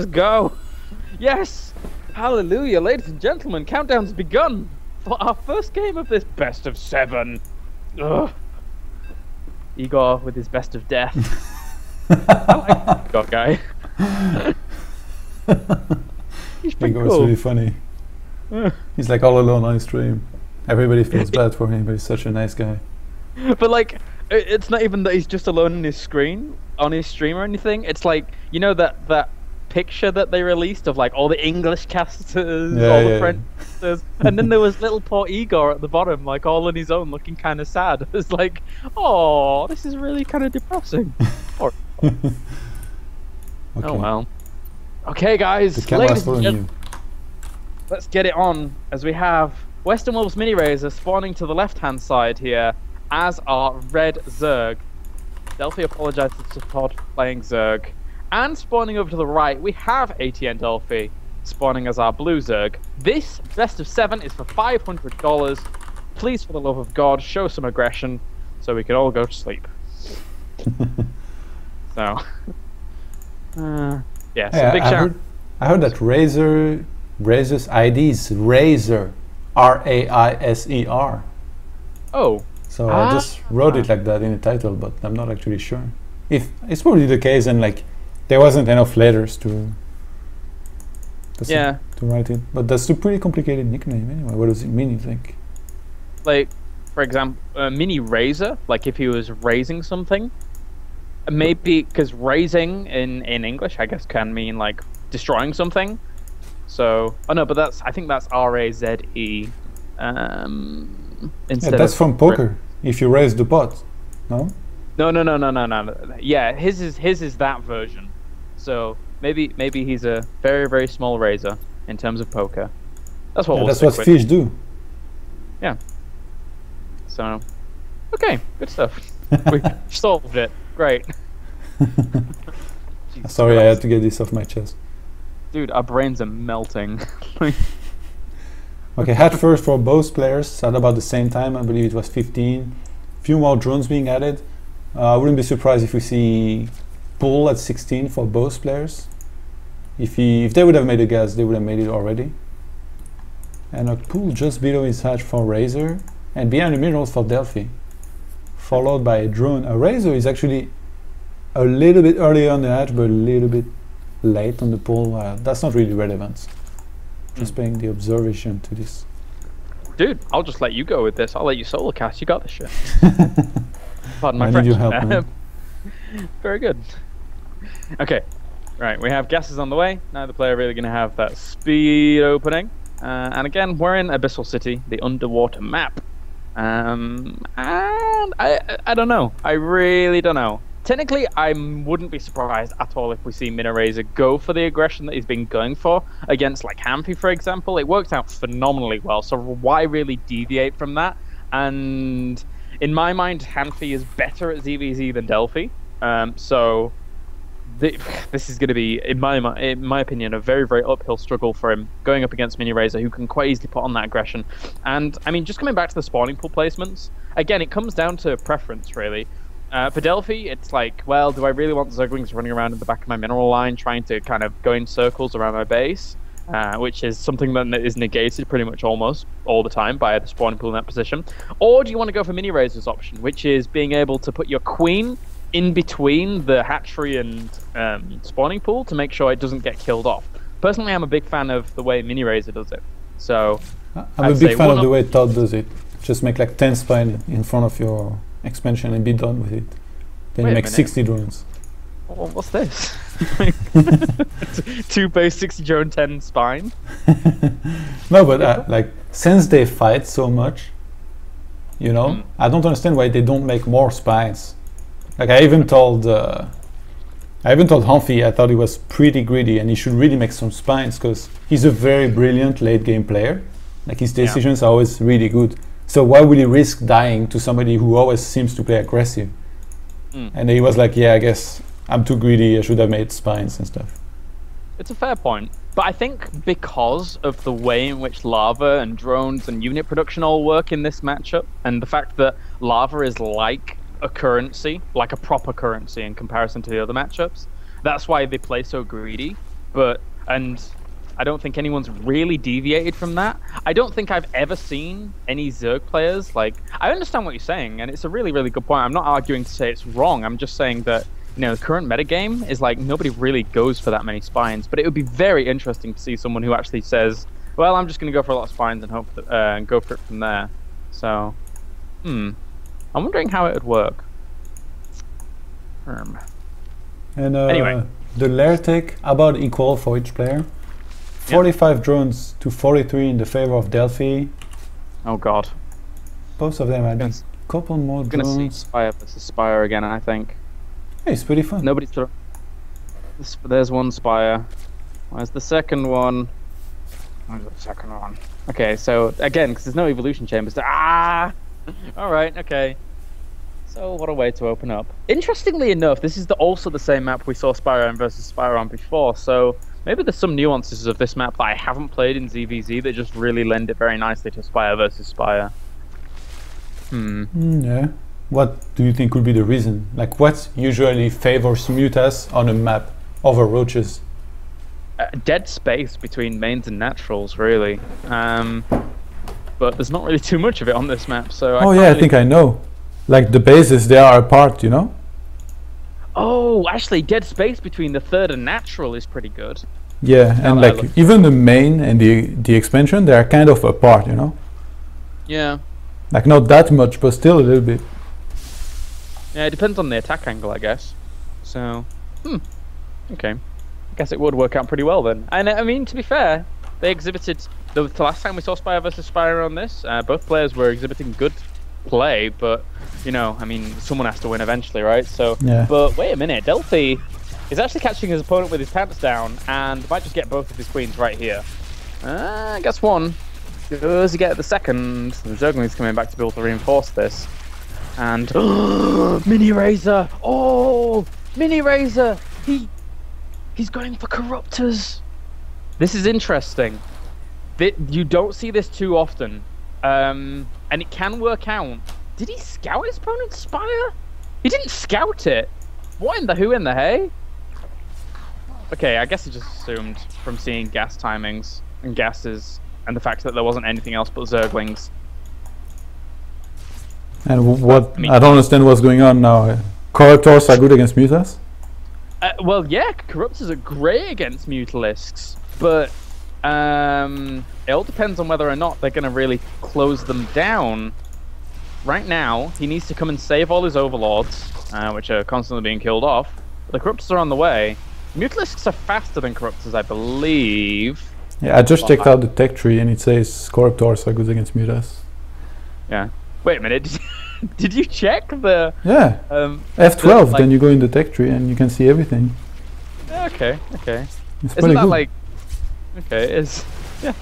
Just go. Yes. Hallelujah, ladies and gentlemen. Countdown's begun for our first game of this best of 7. Ugh. Igor with his best of death. I like Igor guy. He's pretty Igor's cool. really funny. He's like all alone on his stream. Everybody feels bad for him, but he's such a nice guy. But like, it's not even that he's just alone on his screen, on his stream or anything. It's like, you know that picture that they released of like all the English casters, all the French casters, and then there was little poor Igor at the bottom, like all on his own, looking kind of sad. It's like, oh, this is really kind of depressing. Okay. Oh well. Okay, guys, The camera's ladies and following gentlemen, let's get it on as we have Western Wolves MiniRaser spawning to the left-hand side here, as our red Zerg. Delphi apologizes to Todd for playing Zerg. And spawning over to the right, we have aTnDelphi spawning as our blue Zerg. This best of 7 is for $500. Please, for the love of God, show some aggression so we can all go to sleep. So, yeah, so big shout. I heard that Razer's ID is Razer, R-A-I-S-E-R. Oh. So I just wrote it like that in the title, but I'm not actually sure. If it's probably the case, and like there wasn't enough letters to write it. But that's a pretty complicated nickname anyway. What does it mean, you think? Like, for example, MiniRaser, like if he was raising something, maybe, because raising in English, I guess, can mean like destroying something. So, oh no, but I think that's R-A-Z-E. Instead that's from poker. If you raise the pot, no? No. Yeah, his is that version. So maybe he's a very, very small raiser in terms of poker. That's what that's what fish do. Yeah. So, okay, good stuff. We solved it. Great. Sorry, I had to get this off my chest. Dude, our brains are melting. Okay, hat first for both players at about the same time. I believe it was 15. Few more drones being added. I wouldn't be surprised if we see Pool at 16 for both players. If they would have made a gas, they would have made it already. And a Pool just below his hatch for Razor, and behind the minerals for Delphi. Followed by a drone. A Razor is actually a little bit earlier on the hatch, but a little bit late on the Pool. That's not really relevant. Just paying the observation to this. Dude, I'll just let you go with this. I'll let you solo cast. You got this shit. Pardon my I French. need your help, man. Very good. Okay, right. We have gases on the way. Now the player really going to have that speed opening. And again, we're in Abyssal City, the underwater map. And I don't know. I really don't know. Technically, I wouldn't be surprised at all if we see MiniRaser go for the aggression that he's been going for against, like, Hampy, for example. It worked out phenomenally well, so why really deviate from that? And in my mind, Hampy is better at ZVZ than Delphi. So this is going to be, in my opinion, a very, very uphill struggle for him going up against MiniRaser, who can quite easily put on that aggression. And, I mean, just coming back to the spawning pool placements, again, it comes down to preference, really. For Delphi, it's like, well, do I really want the Zerglings running around in the back of my mineral line, trying to kind of go in circles around my base, which is something that is negated pretty much almost all the time by the spawning pool in that position? Or do you want to go for MiniRaser's option, which is being able to put your queen in between the hatchery and spawning pool to make sure it doesn't get killed off? Personally, I'm a big fan of the way MiniRaser does it. So I'm a big fan of the way Todd does it. Just make like 10 spine in front of your expansion and be done with it. Then you make 60 drones. Well, what's this? 2 base 60 drone 10 spine? No, but like since they fight so much, you know, I don't understand why they don't make more spines. Like I even told Humphy I thought he was pretty greedy and he should really make some spines because he's a very brilliant late game player. Like his decisions are always really good. So why would he risk dying to somebody who always seems to play aggressive? And he was like, yeah, I guess I'm too greedy, I should have made spines and stuff. It's a fair point. But I think because of the way in which lava and drones and unit production all work in this matchup, and the fact that lava is like a currency, like a proper currency in comparison to the other matchups, that's why they play so greedy. And I don't think anyone's really deviated from that. I don't think I've ever seen any Zerg players like. I understand what you're saying, and it's a really, really good point. I'm not arguing to say it's wrong. I'm just saying that the current metagame is like nobody really goes for that many spines. But it would be very interesting to see someone who actually says, "Well, I'm just going to go for a lot of spines and hope that, and go for it from there." So, I'm wondering how it would work. And anyway, the lair take about equal for each player. 45 drones to 43 in the favor of Delphi. Oh god. Both of them had a couple more drones. Gonna see Spire versus Spire again, I think. Hey, it's pretty fun. Nobody's throw. There's one Spire. Where's the second one? Where's the second one? Okay, so again, because there's no evolution chambers. Alright, okay. So what a way to open up. Interestingly enough, this is also the same map we saw Spire versus Spire on before, so maybe there's some nuances of this map that I haven't played in ZVZ that just really lend it very nicely to Spire versus Spire. Yeah. What do you think could be the reason? Like, what usually favors mutas on a map over roaches? Dead space between mains and naturals, really. But there's not really too much of it on this map, so I think I know. Like, the bases, they are apart, you know? Oh, actually, dead space between the third and natural is pretty good. Yeah, and like, even the main and the expansion, they are kind of apart, you know? Yeah. Like, not that much, but still a little bit. Yeah, it depends on the attack angle, I guess. So, okay. I guess it would work out pretty well then. And I mean, to be fair, they exhibited the last time we saw Spire versus Spire on this. Both players were exhibiting good play, but I mean, someone has to win eventually, right? So, yeah. But wait a minute, Delphi is actually catching his opponent with his pants down, and might just get both of his queens right here. I guess one. Does he get the second? The Zergling's coming back to be able to reinforce this. And MiniRaser! Oh, MiniRaser! He's going for Corruptors. This is interesting. You don't see this too often, and it can work out. Did he scout his opponent's Spire? He didn't scout it. What in the who in the hey? Okay, I guess he just assumed from seeing gas timings and gases and the fact that there wasn't anything else but Zerglings. And what? I don't understand what's going on now. Corruptors are good against mutas? Well, yeah, Corruptors are great against Mutalisks, but it all depends on whether or not they're going to really close them down. Right now, he needs to come and save all his Overlords, which are constantly being killed off. The Corruptors are on the way. Mutalisks are faster than Corruptors, I believe. Yeah, I just checked out the tech tree and it says Corruptors are good against mutas. Yeah. Wait a minute, did you check the... Yeah, F12, then you go in the tech tree and you can see everything. Okay. It's pretty good. Like... Okay, it's... Yeah.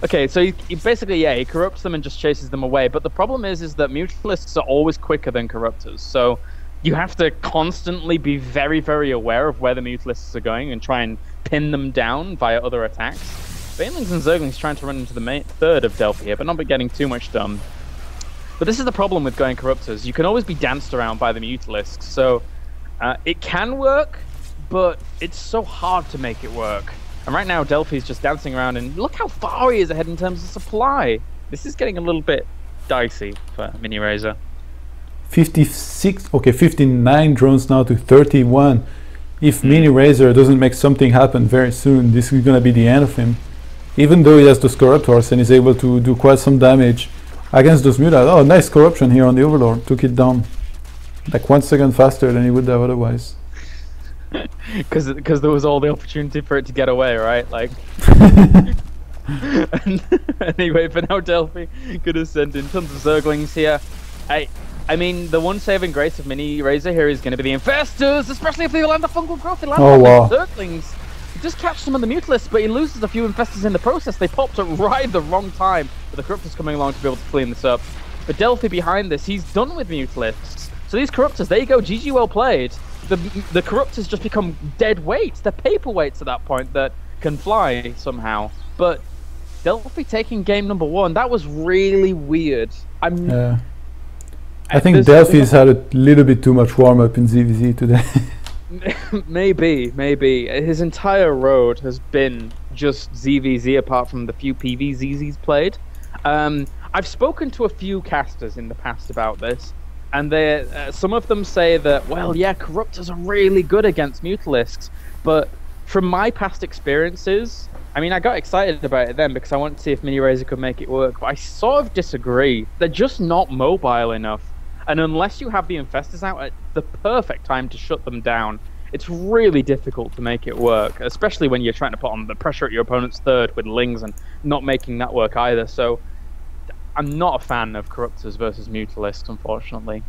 Okay, so he basically, he corrupts them and just chases them away, but the problem is that Mutalisks are always quicker than Corruptors, so you have to constantly be very, very aware of where the Mutalisks are going and try and pin them down via other attacks. Banelings and Zerglings trying to run into the third of Delphi here, but not be getting too much done. But this is the problem with going Corruptors. You can always be danced around by the Mutalisks, so it can work, but it's so hard to make it work. And right now, Delphi's just dancing around, and look how far he is ahead in terms of supply. This is getting a little bit dicey for MiniRaser. 59 drones now to 31. If MiniRaser doesn't make something happen very soon, this is going to be the end of him. Even though he has those Corruptors and is able to do quite some damage against those mutas. Oh, nice corruption here on the Overlord. Took it down like 1 second faster than he would have otherwise. Because there was all the opportunity for it to get away, right? Like. Anyway, for now, Delphi could have sent in tons of Zerglings here. I mean, the one saving grace of MiniRaser here is going to be the Infestors, especially if they land the fungal growth. They land Zerglings. He does catch some of the Mutalisks, but he loses a few Infestors in the process. They popped at right the wrong time, but the Corruptors coming along to be able to clean this up. But Delphi behind this, he's done with Mutalisks. So these Corruptors, there you go, GG well played. The Corruptors just become dead weights. They're paperweights at that point that can fly somehow. But Delphi taking game number 1, that was really weird. I think Delphi's had a little bit too much warm-up in ZVZ today. Maybe. His entire road has been just ZVZ apart from the few PVZs he's played. I've spoken to a few casters in the past about this, and some of them say that, well, yeah, Corruptors are really good against Mutalisks, but from my past experiences, I mean, I got excited about it then because I wanted to see if MiniRaser could make it work, but I sort of disagree. They're just not mobile enough. And unless you have the Infestors out at the perfect time to shut them down, it's really difficult to make it work, especially when you're trying to put on the pressure at your opponent's third with Lings and not making that work either. So I'm not a fan of Corruptors versus Mutalisks, unfortunately.